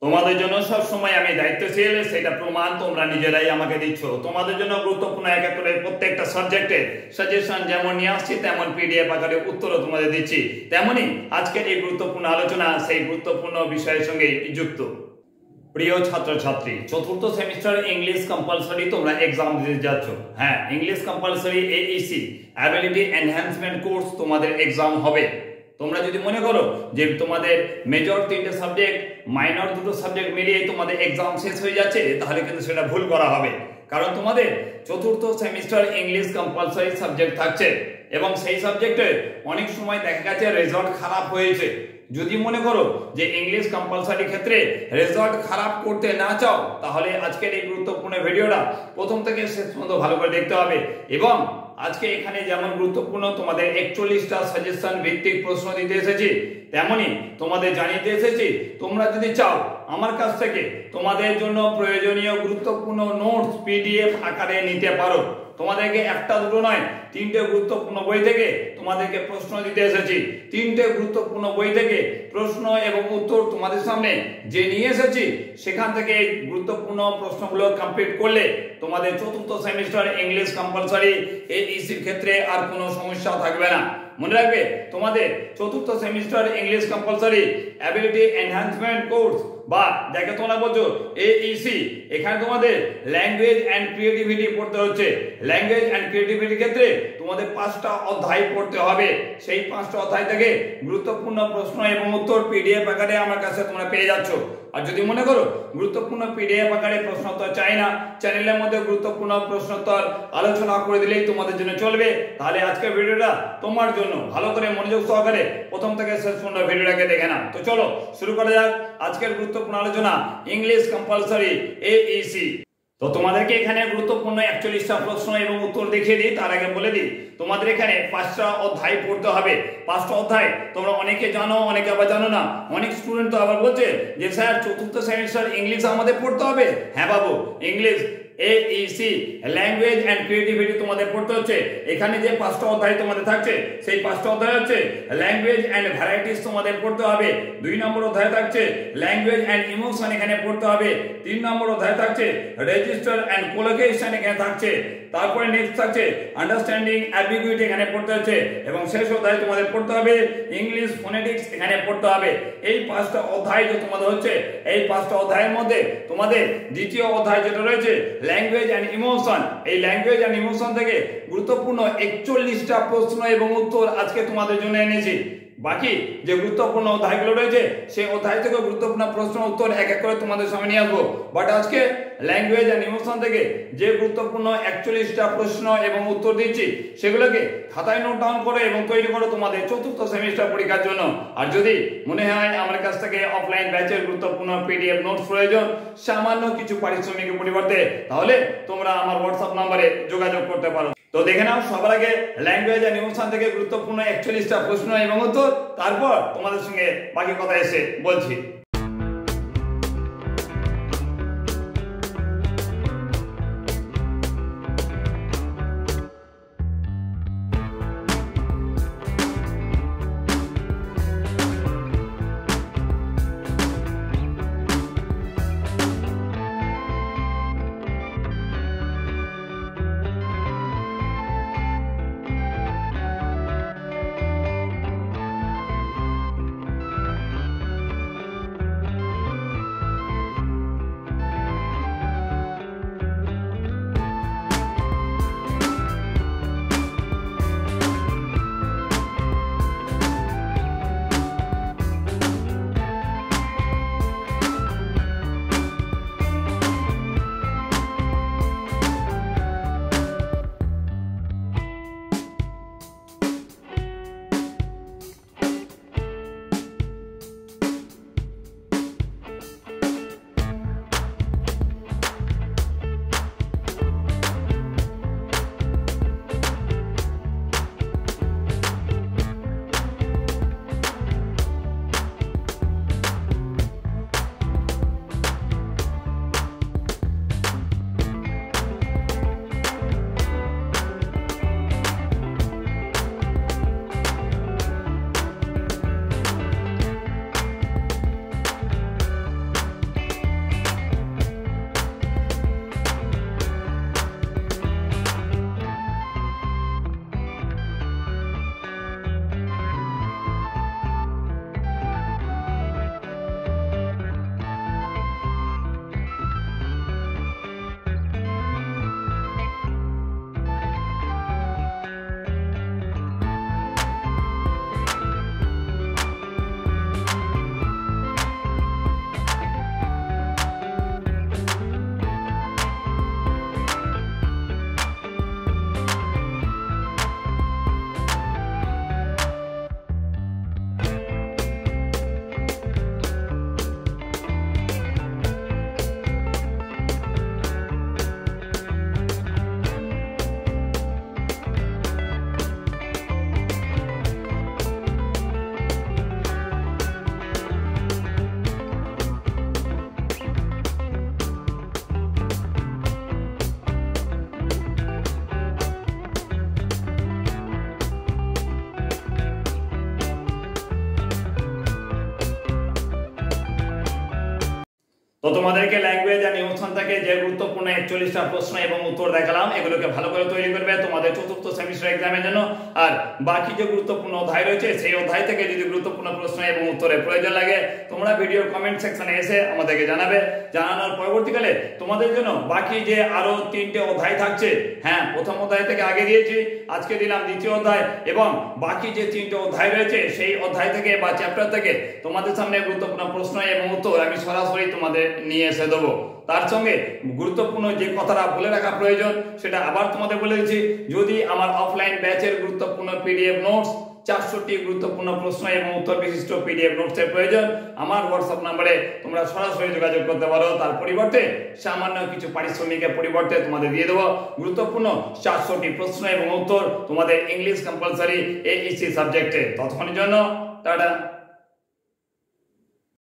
তোমাদের জন্য সব সময় আমি দায়িত্বশীল, সেটা প্রমাণ তোমরা নিজেরাই আমাকে দিচ্ছ। তোমাদের জন্য গুরুত্বপূর্ণ এক এক করে প্রত্যেকটা সাবজেক্টের সাজেশন যেমন নিয়ে আসছি, তেমন পিডিএফ আকারে উত্তরও তোমাদের দিচ্ছি। তেমনি আজকের এই গুরুত্বপূর্ণ আলোচনা সেই গুরুত্বপূর্ণ বিষয়ের সঙ্গে যুক্ত। প্রিয় ছাত্রছাত্রী, চতুর্থ সেমিস্টার ইংলিশ কম্পালসরি তোমরা এক্সাম দিতে যাচ্ছ। হ্যাঁ, English compulsory AEC ability enhancement course তোমাদের এক্সাম হবে। তোমরা যদি মনে করো যে তোমাদের মেজর 3টে সাবজেক্ট, মাইনর 2টো সাবজেক্ট মিলিয়ে তোমাদের এক্সাম শেষ হয়ে যাচ্ছে, তাহলে কিন্তু সেটা ভুল করা হবে। কারণ তোমাদের চতুর্থ সেমিস্টার ইংলিশ কম্পালসরি সাবজেক্ট থাকছে এবং সেই সাবজেক্টে অনেক সময় দেখা গেছে রেজাল্ট খারাপ হয়েছে। যদি মনে করো যে ইংলিশ কম্পালসরি ক্ষেত্রে রেজাল্ট খারাপ করতে না চাও, তাহলে আজকের এই গুরুত্বপূর্ণ ভিডিওটা প্রথম থেকে শেষ পর্যন্ত ভালো করে দেখতে হবে। এবং আজকে এখানে যেমন গুরুত্বপূর্ণ তোমাদের 41টা সাজেশন ভিত্তিক প্রশ্ন দিতে এসেছি, তেমনি তোমাদের জানিয়ে এসেছি তোমরা যদি চাও আমার কাছ থেকে তোমাদের জন্য প্রয়োজনীয় গুরুত্বপূর্ণ নোটস PDF আকারে নিতে পারো। তোমাদেরকে একটা দুটো নয়, 3টে গুরুত্বপূর্ণ বই থেকে তোমাদেরকে প্রশ্ন দিতে এসেছি। 3টে গুরুত্বপূর্ণ বই থেকে প্রশ্ন এবং উত্তর তোমাদের সামনে যে নিয়ে এসেছি, সেখান থেকে গুরুত্বপূর্ণ প্রশ্নগুলো কমপ্লিট করলে তোমাদের চতুর্থ সেমিস্টার ইংলিশ কম্পালসরি AEC ক্ষেত্রে আর কোনো সমস্যা থাকবে না। মনে রাখবে, তোমাদের চতুর্থ semester English compulsory ability enhancement course বা যাকে তোমরা বলছো AEC, এখানে তোমাদের ল্যাঙ্গুয়েজ অ্যান্ড ক্রিয়েটিভিটি পড়তে হচ্ছে। ল্যাঙ্গুয়েজ অ্যান্ড ক্রিয়েটিভিটির ক্ষেত্রে তোমাদের 5টা অধ্যায় পড়তে হবে। সেই 5টা অধ্যায় থেকে গুরুত্বপূর্ণ প্রশ্ন এবং উত্তর PDF আকারে আমার কাছে তোমরা পেয়ে যাচ্ছ। আর যদি মনে করো গুরুত্বপূর্ণ PDF আকারে প্রশ্নোত্তর চাই না, চ্যানেলের মধ্যে গুরুত্বপূর্ণ প্রশ্নোত্তর আলোচনা করে দিলেই তোমাদের জন্য চলবে, তাহলে আজকের ভিডিওটা তোমার জন্য। ভালো করে মনোযোগ সহকারে প্রথম থেকে শেষ পর্যন্ত ভিডিওটাকে দেখে নাও। তো চলো শুরু করা যাক আজকের গুরুত্বপূর্ণ আলোচনা ইংলিশ কম্পালসরি AEC। তো তোমাদেরকে এখানে গুরুত্বপূর্ণ 41টা প্রশ্ন এবং উত্তর দেখিয়ে দিই। তার আগে বলে দিই তোমাদের এখানে 5টা অধ্যায় পড়তে হবে। 5টা অধ্যায় তোমরা অনেকে জানো, অনেকে আবার জানো না। অনেক স্টুডেন্ট তো আবার বলছে যে স্যার চতুর্থ সেমিস্টার ইংলিশ আমাদের পড়তে হবে। হ্যাঁ বাবু, English AEC language and creativity তোমাদের পড়তে হচ্ছে। এখানে যে 5টা অধ্যায় তোমাদের থাকছে, সেই 5টা অধ্যায় হচ্ছে ল্যাঙ্গুয়েজ অ্যান্ড ভ্যারাইটিস তোমাদের পড়তে হবে। 2 নম্বর অধ্যায় থাকছে ল্যাঙ্গুয়েজ অ্যান্ড ইমোশন, এখানে পড়তে হবে। 3 নম্বর অধ্যায় থাকছে রেজিস্টার অ্যান্ড কোলোকেশন, এখানে থাকছে। তারপরে নেক্সট থাকছে আন্ডারস্ট্যান্ডিং অ্যাম্বিগুইটি, এখানে পড়তে হচ্ছে। এবং শেষ অধ্যায় তোমাদের পড়তে হবে ইংলিশ ফোনেটিক্স, এখানে পড়তে হবে। এই 5টা অধ্যায় যে তোমাদের হচ্ছে, এই 5টা অধ্যায়ের মধ্যে তোমাদের দ্বিতীয় অধ্যায় যেটা রয়েছে ল্যাঙ্গুয়েজ অ্যান্ড ইমোশন, এই ল্যাঙ্গুয়েজ অ্যান্ড ইমোশন থেকে গুরুত্বপূর্ণ 41টা প্রশ্ন এবং উত্তর আজকে তোমাদের জন্য এনেছি। বাকি যে গুরুত্বপূর্ণ অধ্যায়গুলো রয়েছে, সেই অধ্যায় থেকে গুরুত্বপূর্ণ প্রশ্ন উত্তর এক এক করে তোমাদের সামনে নিয়ে আসবো। বাট আজকে ল্যাঙ্গুয়েজ অ্যান্ড ইমোশন থেকে যে গুরুত্বপূর্ণ 41টা প্রশ্ন এবং উত্তর দিচ্ছি, সেগুলোকে খাতায় নোট ডাউন করো এবং তৈরি করো তোমাদের চতুর্থ সেমিস্টার পরীক্ষার জন্য। আর যদি মনে হয় আমার কাছ থেকে অফলাইন ব্যাচের গুরুত্বপূর্ণ PDF নোটস প্রয়োজন সামান্য কিছু পারিশ্রমিকের পরিবর্তে, তাহলে তোমরা আমার হোয়াটসঅ্যাপ নম্বরে যোগাযোগ করতে পারো। তো দেখে নাও সবার আগে ল্যাঙ্গুয়েজ অ্যান্ড ইমোশন থেকে গুরুত্বপূর্ণ 41টা প্রশ্ন এবং উত্তর, তারপর তোমাদের সঙ্গে বাকি কথা এসে বলছি। তো তোমাদেরকে ল্যাঙ্গুয়েজ এন্ড ইমোশন থেকে যে গুরুত্বপূর্ণ 41টা প্রশ্ন এবং উত্তর দেখালাম, এগুলোকে ভালো করে তৈরি করবে তোমাদের চতুর্থ সেমিস্টার এক্সামের জন্য। আর বাকি যে গুরুত্বপূর্ণ অধ্যায় রয়েছে সেই অধ্যায় থেকে যদি গুরুত্বপূর্ণ প্রশ্ন এবং উত্তরের প্রয়োজন লাগে তোমরা ভিডিও কমেন্ট সেকশনে এসে আমাদেরকে জানাবে। জানানোর পরবর্তীকালে তোমাদের জন্য বাকি যে আরো 3টে অধ্যায় থাকছে, হ্যাঁ প্রথম অধ্যায় থেকে আগে দিয়েছি, আজকে দিলাম দ্বিতীয় অধ্যায়, এবং বাকি যে 3টে অধ্যায় রয়েছে সেই অধ্যায় থেকে বা চ্যাপ্টার থেকে তোমাদের সামনে গুরুত্বপূর্ণ প্রশ্ন এবং উত্তর আমি সরাসরি তোমাদের নিয়ে এসে দেবো। তার সঙ্গে গুরুত্বপূর্ণ যে কথাটা বলে রাখা প্রয়োজন সেটা আবার তোমাদের বলে দিচ্ছি, যদি আমার অফলাইন ব্যাচের গুরুত্বপূর্ণ পিডিএফ নোটস 400টি গুরুত্বপূর্ণ প্রশ্ন এবং উত্তর বিশিষ্ট পিডিএফ নোটসের প্রয়োজন, আমার হোয়াটসঅ্যাপ নম্বরে তোমরা সরাসরি যোগাযোগ করতে পারো। তার পরিবর্তে সামান্য কিছু পারিশ্রমিকের পরিবর্তে তোমাদের দিয়ে দেবো গুরুত্বপূর্ণ 400টি প্রশ্ন এবং উত্তর তোমাদের ইংলিশ কম্পালসারি AEC সাবজেক্টে। ততক্ষণের জন্য টাটা।